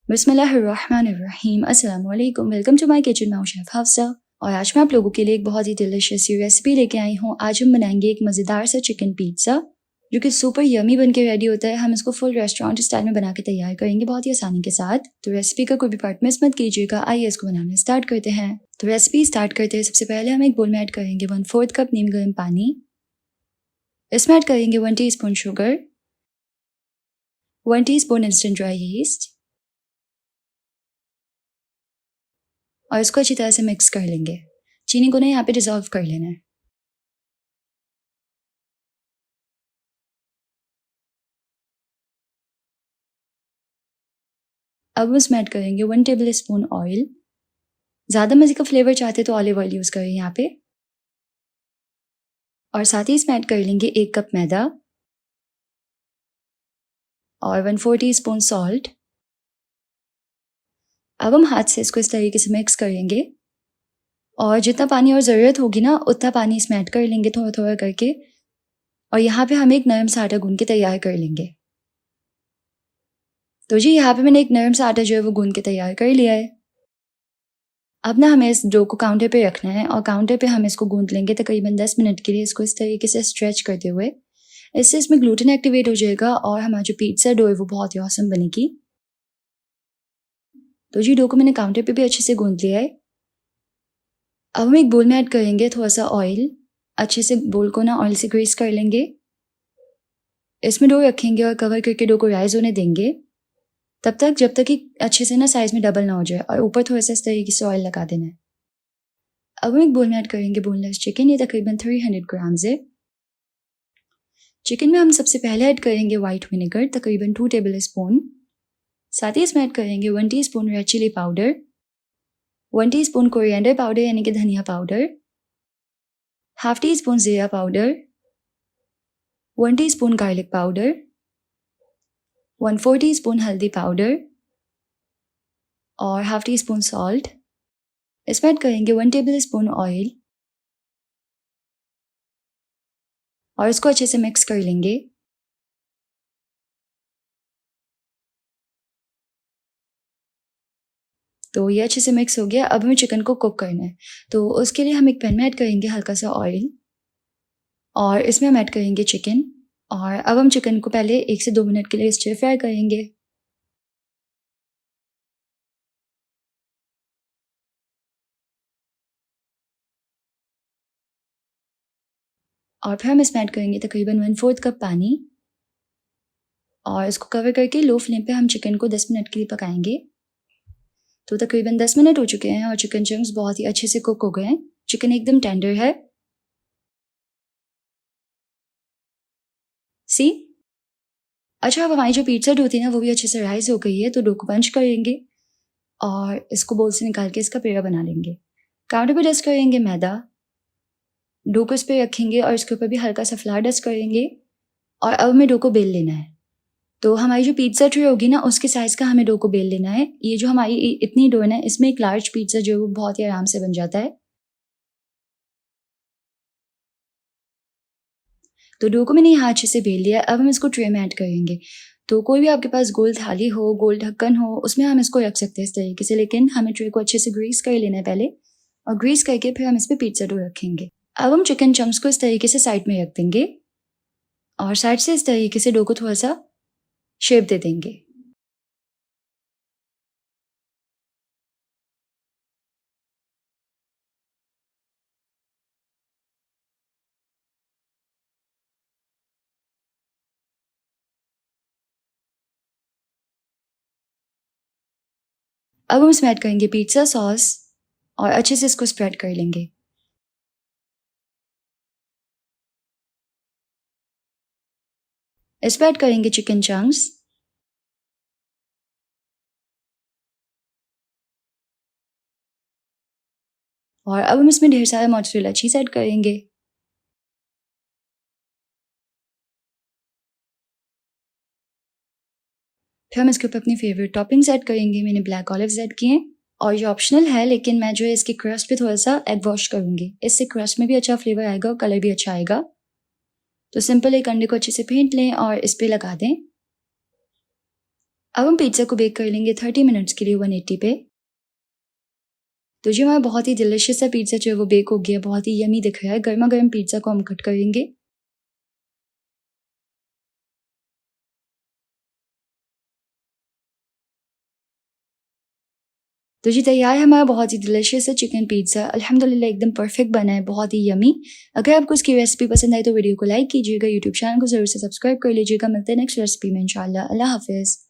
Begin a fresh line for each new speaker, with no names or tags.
बिस्मिल्लाहिर्रहमानिर्रहीम। अस्सलाम वालेकुम। Welcome to my kitchen. मैं हूं शेफ हफ्सा और आज मैं आप लोगों के लिए एक बहुत ही डिलिशियस सी रेसिपी लेके आई हूं। आज हम बनाएंगे एक मज़ेदार सा चिकन पिज़्ज़ा जो कि सुपर यमी बन के रेडी होता है। हम इसको फुल रेस्टोरेंट स्टाइल में बना के तैयार करेंगे बहुत ही आसानी के साथ। तो रेसिपी का कोई भी पार्ट मिस मत कीजिएगा। आइए इसको बनाना स्टार्ट करते हैं। तो रेसिपी स्टार्ट करते हैं। सबसे पहले हम एक बोल में ऐड करेंगे 1/4 कप नीम गर्म पानी। इसमें ऐड करेंगे 1 teaspoon sugar, 1 teaspoon instant dry yeast और इसको अच्छी तरह से मिक्स कर लेंगे। चीनी को ना यहाँ पे डिजॉल्व कर लेना है। अब इसमें ऐड करेंगे 1 टेबल स्पून ऑयल। ज़्यादा मज़े का फ्लेवर चाहते तो ऑलिव ऑयल यूज़ करें यहाँ पे। और साथ ही इसमें ऐड कर लेंगे 1 कप मैदा और 1/4 टीस्पून सॉल्ट। अब हम हाथ से इसको इस तरीके से मिक्स करेंगे और जितना पानी और ज़रूरत होगी ना उतना पानी इसमें ऐड कर लेंगे थोड़ा थोड़ा करके। और यहाँ पे हम एक नरम सा आटा गूंद के तैयार कर लेंगे। तो जी यहाँ पे मैंने एक नरम सा आटा जो है वो गूंद के तैयार कर लिया है। अब ना हमें इस डो को काउंटर पे रखना है और काउंटर पे हम इसको गूंद लेंगे तकरीबन 10 मिनट के लिए, इसको इस तरीके से स्ट्रेच करते हुए। इससे इसमें ग्लूटेन एक्टिवेट हो जाएगा और हमारा जो पिज़्ज़ा डो है वो बहुत ही औसम बनेगी। तो जी डो को मैंने काउंटर पे भी अच्छे से गूंद लिया है। अब हम एक बोल में ऐड करेंगे थोड़ा सा ऑयल। अच्छे से बोल को ना ऑयल से ग्रीस कर लेंगे। इसमें डो रखेंगे और कवर करके डो को राइज होने देंगे तब तक जब तक कि अच्छे से ना साइज में डबल ना हो जाए। और ऊपर थोड़ा सा इस तरीके से ऑयल लगा देना है। अब हम एक बोल में ऐड करेंगे बोनलेस चिकन। ये तकरीबन 300 ग्राम्स है। चिकन में हम सबसे पहले ऐड करेंगे वाइट विनेगर तकरीबन 2 टेबल स्पून। साथ ही इसमें ऐड करेंगे 1 teaspoon red chilli powder, 1 teaspoon coriander powder यानी कि धनिया पाउडर, हाफ टी स्पून जीरा powder, 1 teaspoon garlic powder, 1/4 teaspoon हल्दी पाउडर और हाफ टी स्पून सॉल्ट। इसमें ऐड करेंगे 1 टेबल स्पून ऑयल और इसको अच्छे से मिक्स कर लेंगे। तो ये अच्छे से मिक्स हो गया। अब हमें चिकन को कुक करना है। तो उसके लिए हम एक पैन में ऐड करेंगे हल्का सा ऑयल और इसमें हम ऐड करेंगे चिकन। और अब हम चिकन को पहले 1 से 2 मिनट के लिए स्टिर फ्राई करेंगे। और फिर हम इसमें ऐड करेंगे तकरीबन 1/4 कप पानी और इसको कवर करके लो फ्लेम पे हम चिकन को 10 मिनट के लिए पकाएंगे। तो तकरीबन 10 मिनट हो चुके हैं और चिकन चंक्स बहुत ही अच्छे से कुक हो गए हैं। चिकन एकदम टेंडर है। सी अच्छा, अब हमारी जो पिज़्ज़ा डो थी ना वो भी अच्छे से राइज हो गई है। तो डो को पंच करेंगे और इसको बोल से निकाल के इसका पेड़ा बना लेंगे। काउंटर पे डस्ट करेंगे मैदा, डो को इस पे रखेंगे और इसके ऊपर भी हल्का सा फ्लावर डस्ट करेंगे। और अब हमें डो को बेल लेना है। तो हमारी जो पिज़्ज़ा ट्रे होगी ना उसके साइज़ का हमें डो को बेल लेना है। ये जो हमारी इतनी डो है ना इसमें एक लार्ज पिज़्ज़ा जो है वो बहुत ही आराम से बन जाता है। तो डो को मैंने यहाँ अच्छे से बेल लिया। अब हम इसको ट्रे में ऐड करेंगे। तो कोई भी आपके पास गोल थाली हो, गोल ढक्कन हो, उसमें हम इसको रख सकते हैं इस तरीके से। लेकिन हमें ट्रे को अच्छे से ग्रीस कर लेना है पहले और ग्रीस करके फिर हम इस पर पिज़्ज़ा डो रखेंगे। अब हम चिकन चंक्स को इस तरीके से साइड में रख देंगे और साइड से इस तरीके से डो को थोड़ा सा शेप दे देंगे। अब हम इसमें ऐड करेंगे पिज़्ज़ा सॉस और अच्छे से इसको स्प्रेड कर लेंगे। इस पर ऐड करेंगे चिकन चंक्स और अब हम इसमें ढेर सारा मोज़रेला चीज़ ऐड करेंगे। फिर हम इसके ऊपर अपनी फेवरेट टॉपिंग्स ऐड करेंगे। मैंने ब्लैक ऑलिव्स ऐड किए हैं और ये ऑप्शनल है, लेकिन मैं जो है इसके क्रस्ट पे थोड़ा सा एग वॉश करूंगी। इससे क्रस्ट में भी अच्छा फ्लेवर आएगा और कलर भी अच्छा आएगा। तो सिंपल एक अंडे को अच्छे से फेंट लें और इस पर लगा दें। अब हम पिज्ज़ा को बेक कर लेंगे 30 मिनट्स के लिए 180 पे। तो जी हमारा बहुत ही डिलिशियस सा पिज्ज़ा जो है वो बेक हो गया, बहुत ही यमी दिख रहा है। गर्मा गर्म पिज्ज़ा को हम कट करेंगे। तो जी तैयार है हमारा बहुत ही डिलिशियस सा चिकन पिज्ज़ा। अल्हम्दुलिल्लाह एकदम परफेक्ट बना है, बहुत ही यमी। अगर आपको इसकी रेसिपी पसंद आई तो वीडियो को लाइक कीजिएगा, यूट्यूब चैनल को ज़रूर से सब्सक्राइब कर लीजिएगा। मिलते हैं नेक्स्ट रेसिपी में इंशाल्लाह। अल्लाह हाफ़िज़।